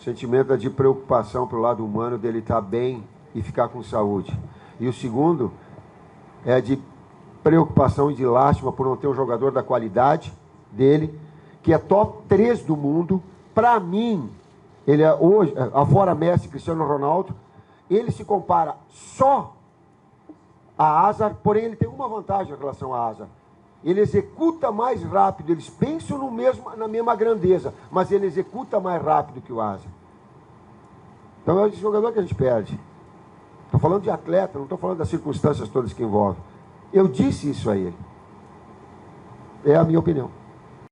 O sentimento é de preocupação pelo lado humano dele estar bem e ficar com saúde. E o segundo é de preocupação e de lástima por não ter um jogador da qualidade dele, que é top 3 do mundo. Para mim, ele é hoje, afora Messi e Cristiano Ronaldo, ele se compara só a Hazard, porém ele tem uma vantagem em relação a Hazard. Ele executa mais rápido, eles pensam na mesma grandeza, mas ele executa mais rápido que o Hazard. Então é esse jogador que a gente perde. Estou falando de atleta, não estou falando das circunstâncias todas que envolvem. Eu disse isso a ele. É a minha opinião.